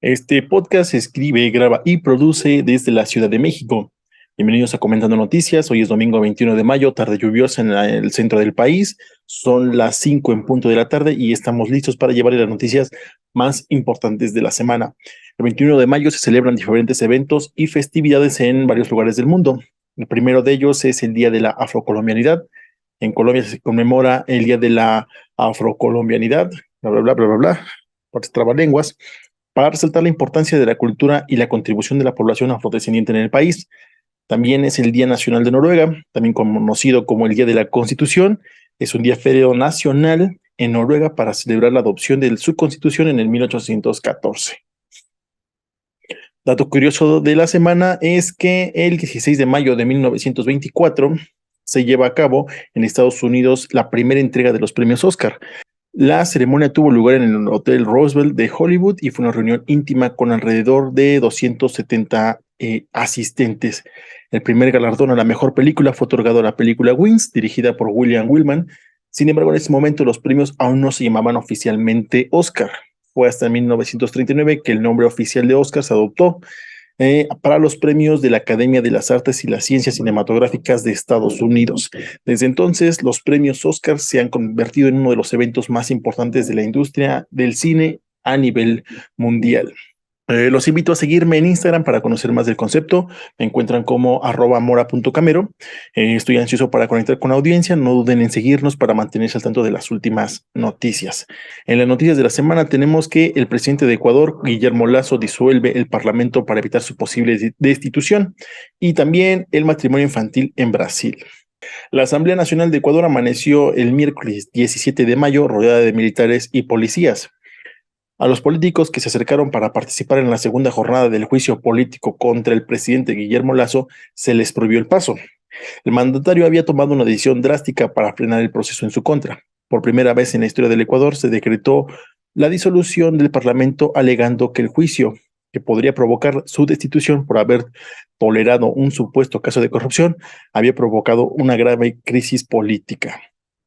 Este podcast se escribe, graba y produce desde la Ciudad de México. Bienvenidos a Comentando Noticias. Hoy es domingo 21 de mayo, tarde lluviosa en el centro del país. Son las 5 en punto de la tarde y estamos listos para llevarles las noticias más importantes de la semana. El 21 de mayo se celebran diferentes eventos y festividades en varios lugares del mundo. El primero de ellos es el Día de la Afrocolombianidad. En Colombia se conmemora el Día de la Afrocolombianidad, bla, bla, bla, bla, bla, bla, por trabalenguas, para resaltar la importancia de la cultura y la contribución de la población afrodescendiente en el país. También es el Día Nacional de Noruega, también conocido como el Día de la Constitución. Es un día feriado nacional en Noruega para celebrar la adopción de su constitución en el 1814. Dato curioso de la semana es que el 16 de mayo de 1924 se lleva a cabo en Estados Unidos la primera entrega de los premios Oscar. La ceremonia tuvo lugar en el Hotel Roosevelt de Hollywood y fue una reunión íntima con alrededor de 270 asistentes. El primer galardón a la mejor película fue otorgado a la película Wings, dirigida por William Wildman. Sin embargo, en ese momento los premios aún no se llamaban oficialmente Oscar. Fue hasta 1939 que el nombre oficial de Oscar se adoptó para los premios de la Academia de las Artes y las Ciencias Cinematográficas de Estados Unidos. Desde entonces, los premios Oscar se han convertido en uno de los eventos más importantes de la industria del cine a nivel mundial. Los invito a seguirme en Instagram para conocer más del concepto. Me encuentran como @mora.camero. Estoy ansioso para conectar con la audiencia. No duden en seguirnos para mantenerse al tanto de las últimas noticias. En las noticias de la semana tenemos que el presidente de Ecuador, Guillermo Lasso, disuelve el parlamento para evitar su posible destitución, y también el matrimonio infantil en Brasil. La Asamblea Nacional de Ecuador amaneció el miércoles 17 de mayo rodeada de militares y policías. A los políticos que se acercaron para participar en la segunda jornada del juicio político contra el presidente Guillermo Lasso se les prohibió el paso. El mandatario había tomado una decisión drástica para frenar el proceso en su contra. Por primera vez en la historia del Ecuador se decretó la disolución del Parlamento alegando que el juicio, que podría provocar su destitución por haber tolerado un supuesto caso de corrupción, había provocado una grave crisis política.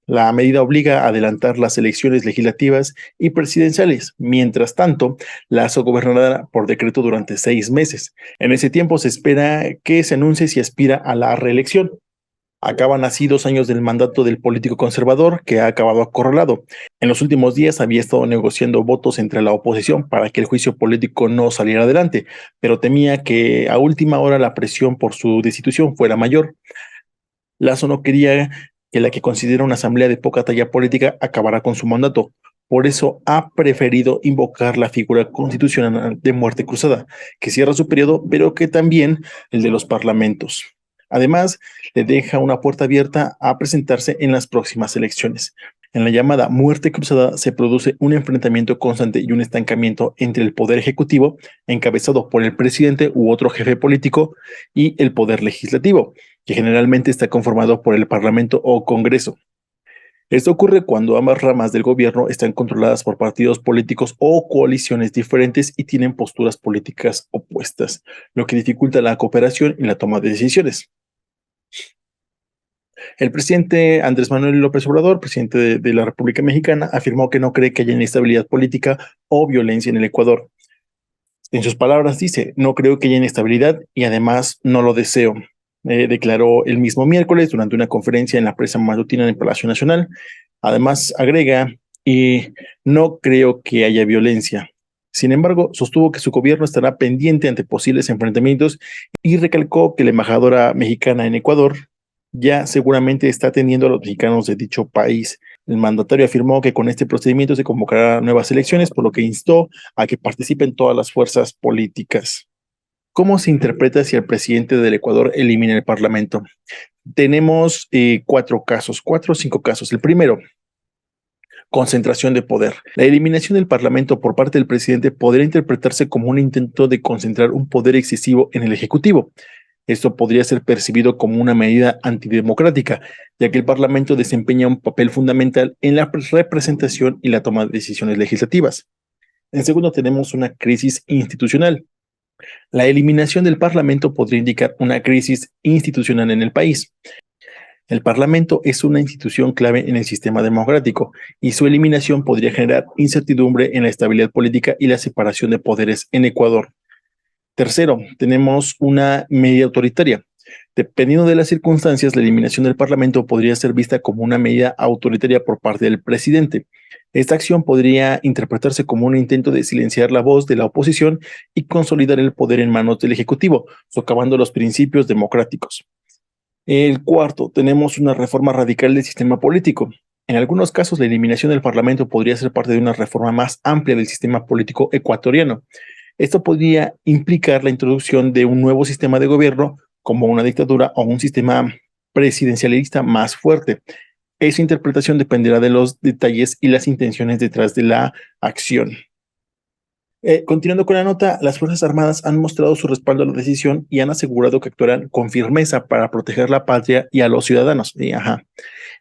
La medida obliga a adelantar las elecciones legislativas y presidenciales. Mientras tanto, Lasso gobernará por decreto durante 6 meses. En ese tiempo se espera que se anuncie si aspira a la reelección. Acaban así 2 años del mandato del político conservador, que ha acabado acorralado. En los últimos días había estado negociando votos entre la oposición para que el juicio político no saliera adelante, pero temía que a última hora la presión por su destitución fuera mayor. Lasso no quería que la que considera una asamblea de poca talla política acabara con su mandato. Por eso ha preferido invocar la figura constitucional de muerte cruzada, que cierra su periodo, pero que también el de los parlamentos. Además, le deja una puerta abierta a presentarse en las próximas elecciones. En la llamada muerte cruzada se produce un enfrentamiento constante y un estancamiento entre el poder ejecutivo, encabezado por el presidente u otro jefe político, y el poder legislativo, que generalmente está conformado por el Parlamento o Congreso. Esto ocurre cuando ambas ramas del gobierno están controladas por partidos políticos o coaliciones diferentes y tienen posturas políticas opuestas, lo que dificulta la cooperación y la toma de decisiones. El presidente Andrés Manuel López Obrador, presidente de la República Mexicana, afirmó que no cree que haya inestabilidad política o violencia en el Ecuador. En sus palabras dice: no creo que haya inestabilidad y además no lo deseo. Declaró el mismo miércoles durante una conferencia en la prensa matutina en el Palacio Nacional. Además agrega: y no creo que haya violencia. Sin embargo, sostuvo que su gobierno estará pendiente ante posibles enfrentamientos y recalcó que la embajadora mexicana en Ecuador ya seguramente está atendiendo a los mexicanos de dicho país. El mandatario afirmó que con este procedimiento se convocará nuevas elecciones, por lo que instó a que participen todas las fuerzas políticas. ¿Cómo se interpreta si el presidente del Ecuador elimina el Parlamento? Tenemos 4 o 5 casos. El primero: concentración de poder. La eliminación del Parlamento por parte del presidente podría interpretarse como un intento de concentrar un poder excesivo en el Ejecutivo. Esto podría ser percibido como una medida antidemocrática, ya que el Parlamento desempeña un papel fundamental en la representación y la toma de decisiones legislativas. En segundo, tenemos una crisis institucional. La eliminación del Parlamento podría indicar una crisis institucional en el país. El Parlamento es una institución clave en el sistema democrático y su eliminación podría generar incertidumbre en la estabilidad política y la separación de poderes en Ecuador. Tercero, tenemos una medida autoritaria. Dependiendo de las circunstancias, la eliminación del Parlamento podría ser vista como una medida autoritaria por parte del presidente. Esta acción podría interpretarse como un intento de silenciar la voz de la oposición y consolidar el poder en manos del Ejecutivo, socavando los principios democráticos. El cuarto, tenemos una reforma radical del sistema político. En algunos casos, la eliminación del Parlamento podría ser parte de una reforma más amplia del sistema político ecuatoriano. Esto podría implicar la introducción de un nuevo sistema de gobierno, como una dictadura o un sistema presidencialista más fuerte. Esa interpretación dependerá de los detalles y las intenciones detrás de la acción. Continuando con la nota, las Fuerzas Armadas han mostrado su respaldo a la decisión y han asegurado que actuarán con firmeza para proteger la patria y a los ciudadanos.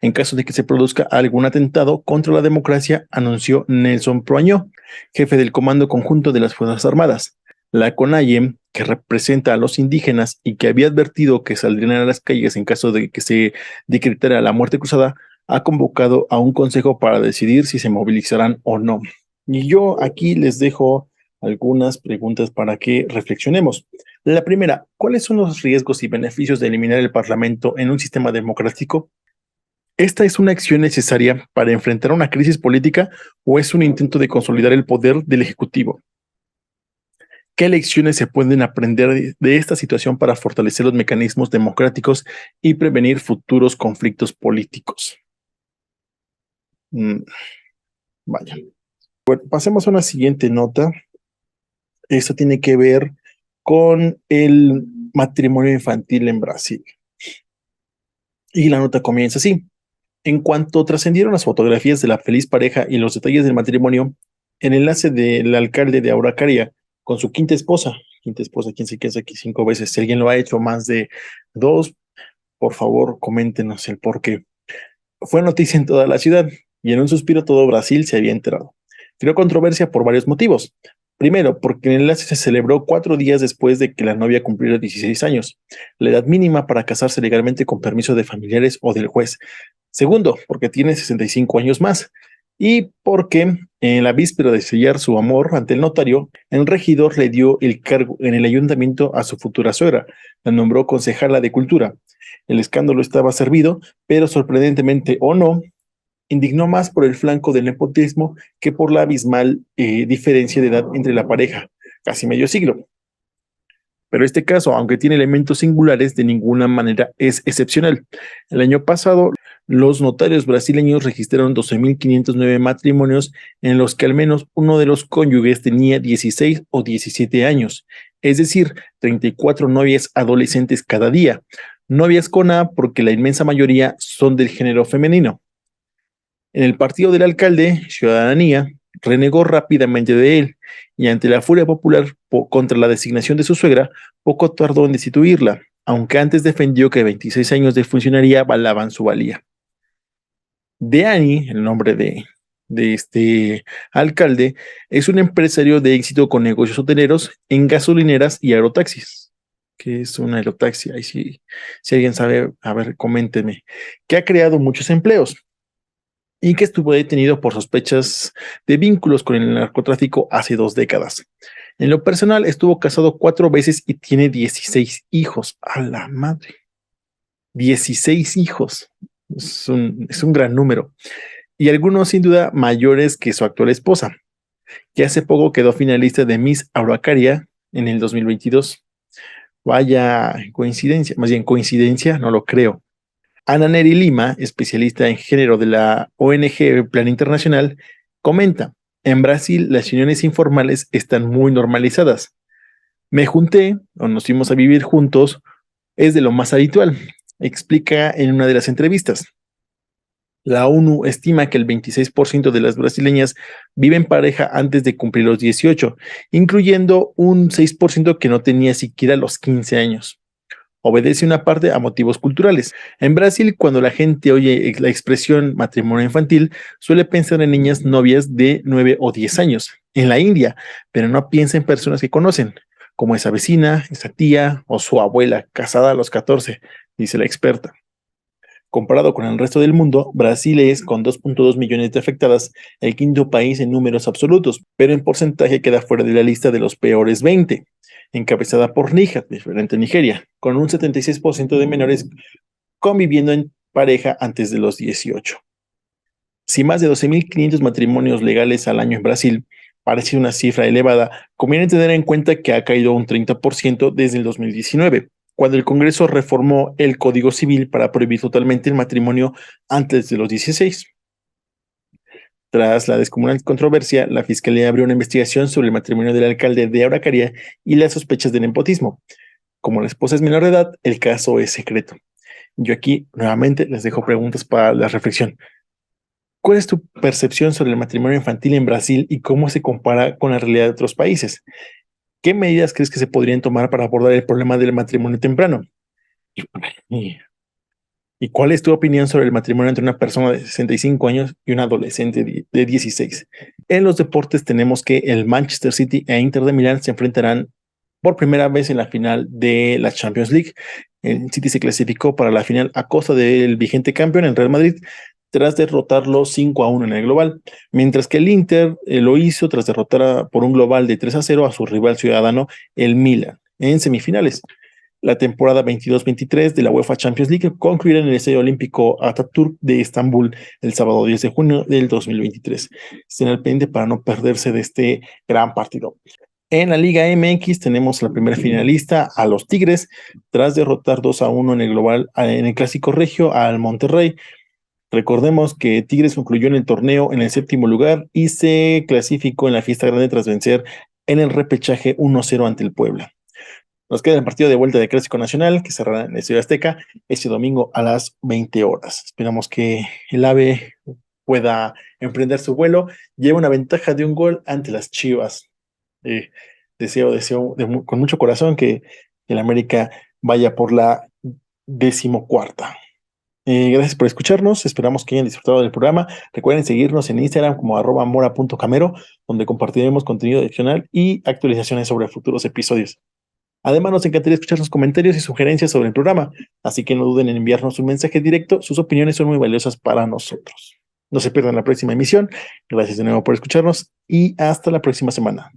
En caso de que se produzca algún atentado contra la democracia, anunció Nelson Proañó, jefe del Comando Conjunto de las Fuerzas Armadas. La CONAIE, que representa a los indígenas y que había advertido que saldrían a las calles en caso de que se decretara la muerte cruzada, ha convocado a un consejo para decidir si se movilizarán o no. Y yo aquí les dejo algunas preguntas para que reflexionemos. La primera, ¿cuáles son los riesgos y beneficios de eliminar el Parlamento en un sistema democrático? ¿Esta es una acción necesaria para enfrentar una crisis política o es un intento de consolidar el poder del Ejecutivo? ¿Qué lecciones se pueden aprender de esta situación para fortalecer los mecanismos democráticos y prevenir futuros conflictos políticos? Vaya. Bueno, pasemos a una siguiente nota. Esto tiene que ver con el matrimonio infantil en Brasil. Y la nota comienza así. En cuanto trascendieron las fotografías de la feliz pareja y los detalles del matrimonio, el enlace del alcalde de Araucaria con su quinta esposa, quien se casa aquí 5 veces, si alguien lo ha hecho más de 2, por favor, coméntenos el por qué. Fue noticia en toda la ciudad y en un suspiro todo Brasil se había enterado. Creó controversia por varios motivos. Primero, porque el enlace se celebró 4 días después de que la novia cumpliera 16 años, la edad mínima para casarse legalmente con permiso de familiares o del juez. Segundo, porque tiene 65 años más. Y porque en la víspera de sellar su amor ante el notario, el regidor le dio el cargo en el ayuntamiento a su futura suegra, la nombró concejala de cultura. El escándalo estaba servido, pero sorprendentemente o no, indignó más por el flanco del nepotismo que por la abismal diferencia de edad entre la pareja, casi medio siglo. Pero este caso, aunque tiene elementos singulares, de ninguna manera es excepcional. El año pasado, los notarios brasileños registraron 12.509 matrimonios en los que al menos uno de los cónyuges tenía 16 o 17 años, es decir, 34 novias adolescentes cada día. Novias con A porque la inmensa mayoría son del género femenino. En el partido del alcalde, Ciudadanía renegó rápidamente de él y ante la furia popular contra la designación de su suegra, poco tardó en destituirla, aunque antes defendió que 26 años de funcionaría avalaban su valía. Deani, el nombre de este alcalde, es un empresario de éxito con negocios hoteleros en gasolineras y aerotaxis. ¿Qué es una aerotaxi? Ahí sí, si alguien sabe, a ver, coméntenme. Que ha creado muchos empleos y que estuvo detenido por sospechas de vínculos con el narcotráfico hace 2 décadas. En lo personal, estuvo casado 4 veces y tiene 16 hijos. ¡A la madre! 16 hijos. Es un gran número. Y algunos sin duda mayores que su actual esposa, que hace poco quedó finalista de Miss Araucaria en el 2022. Vaya coincidencia, más bien coincidencia, no lo creo. Ana Neri Lima, especialista en género de la ONG Plan Internacional, comenta, en Brasil las uniones informales están muy normalizadas. Me junté o nos fuimos a vivir juntos, es de lo más habitual, explica en una de las entrevistas. La ONU estima que el 26% de las brasileñas viven pareja antes de cumplir los 18, incluyendo un 6% que no tenía siquiera los 15 años. Obedece una parte a motivos culturales. En Brasil, cuando la gente oye la expresión matrimonio infantil, suele pensar en niñas novias de 9 o 10 años. En la India, pero no piensa en personas que conocen, como esa vecina, esa tía o su abuela casada a los 14, dice la experta. Comparado con el resto del mundo, Brasil es, con 2.2 millones de afectadas, el quinto país en números absolutos, pero en porcentaje queda fuera de la lista de los peores 20, encabezada por Níger, diferente a Nigeria, con un 76% de menores conviviendo en pareja antes de los 18. Si más de 12.500 matrimonios legales al año en Brasil parece una cifra elevada, conviene tener en cuenta que ha caído un 30% desde el 2019, cuando el Congreso reformó el Código Civil para prohibir totalmente el matrimonio antes de los 16. Tras la descomunal controversia, la Fiscalía abrió una investigación sobre el matrimonio del alcalde de Araucaria y las sospechas de nepotismo. Como la esposa es menor de edad, el caso es secreto. Yo aquí nuevamente les dejo preguntas para la reflexión. ¿Cuál es tu percepción sobre el matrimonio infantil en Brasil y cómo se compara con la realidad de otros países? ¿Qué medidas crees que se podrían tomar para abordar el problema del matrimonio temprano? ¿Y, y cuál es tu opinión sobre el matrimonio entre una persona de 65 años y un adolescente de 16? En los deportes tenemos que el Manchester City e Inter de Milán se enfrentarán por primera vez en la final de la Champions League. El City se clasificó para la final a costa del vigente campeón, el Real Madrid, tras derrotarlo 5-1 en el global, mientras que el Inter lo hizo tras derrotar por un global de 3-0 a su rival ciudadano, el Milan, en semifinales. La temporada 22-23 de la UEFA Champions League concluirá en el Estadio Olímpico Atatürk de Estambul el sábado 10 de junio del 2023. Estén al pendiente para no perderse de este gran partido. En la Liga MX tenemos la primera finalista a los Tigres tras derrotar 2-1 en el global en el Clásico Regio al Monterrey. Recordemos que Tigres concluyó en el torneo en el séptimo lugar y se clasificó en la fiesta grande tras vencer en el repechaje 1-0 ante el Puebla. Nos queda el partido de vuelta de Clásico Nacional que cerrará en el Estadio Azteca este domingo a las 20 horas. Esperamos que el AVE pueda emprender su vuelo. Lleva una ventaja de un gol ante las Chivas. Eh, deseo con mucho corazón que el América vaya por la 14ª. Gracias por escucharnos, esperamos que hayan disfrutado del programa. Recuerden seguirnos en Instagram como @mora.camero, donde compartiremos contenido adicional y actualizaciones sobre futuros episodios. Además, nos encantaría escuchar sus comentarios y sugerencias sobre el programa, así que no duden en enviarnos un mensaje directo, sus opiniones son muy valiosas para nosotros. No se pierdan la próxima emisión, gracias de nuevo por escucharnos y hasta la próxima semana.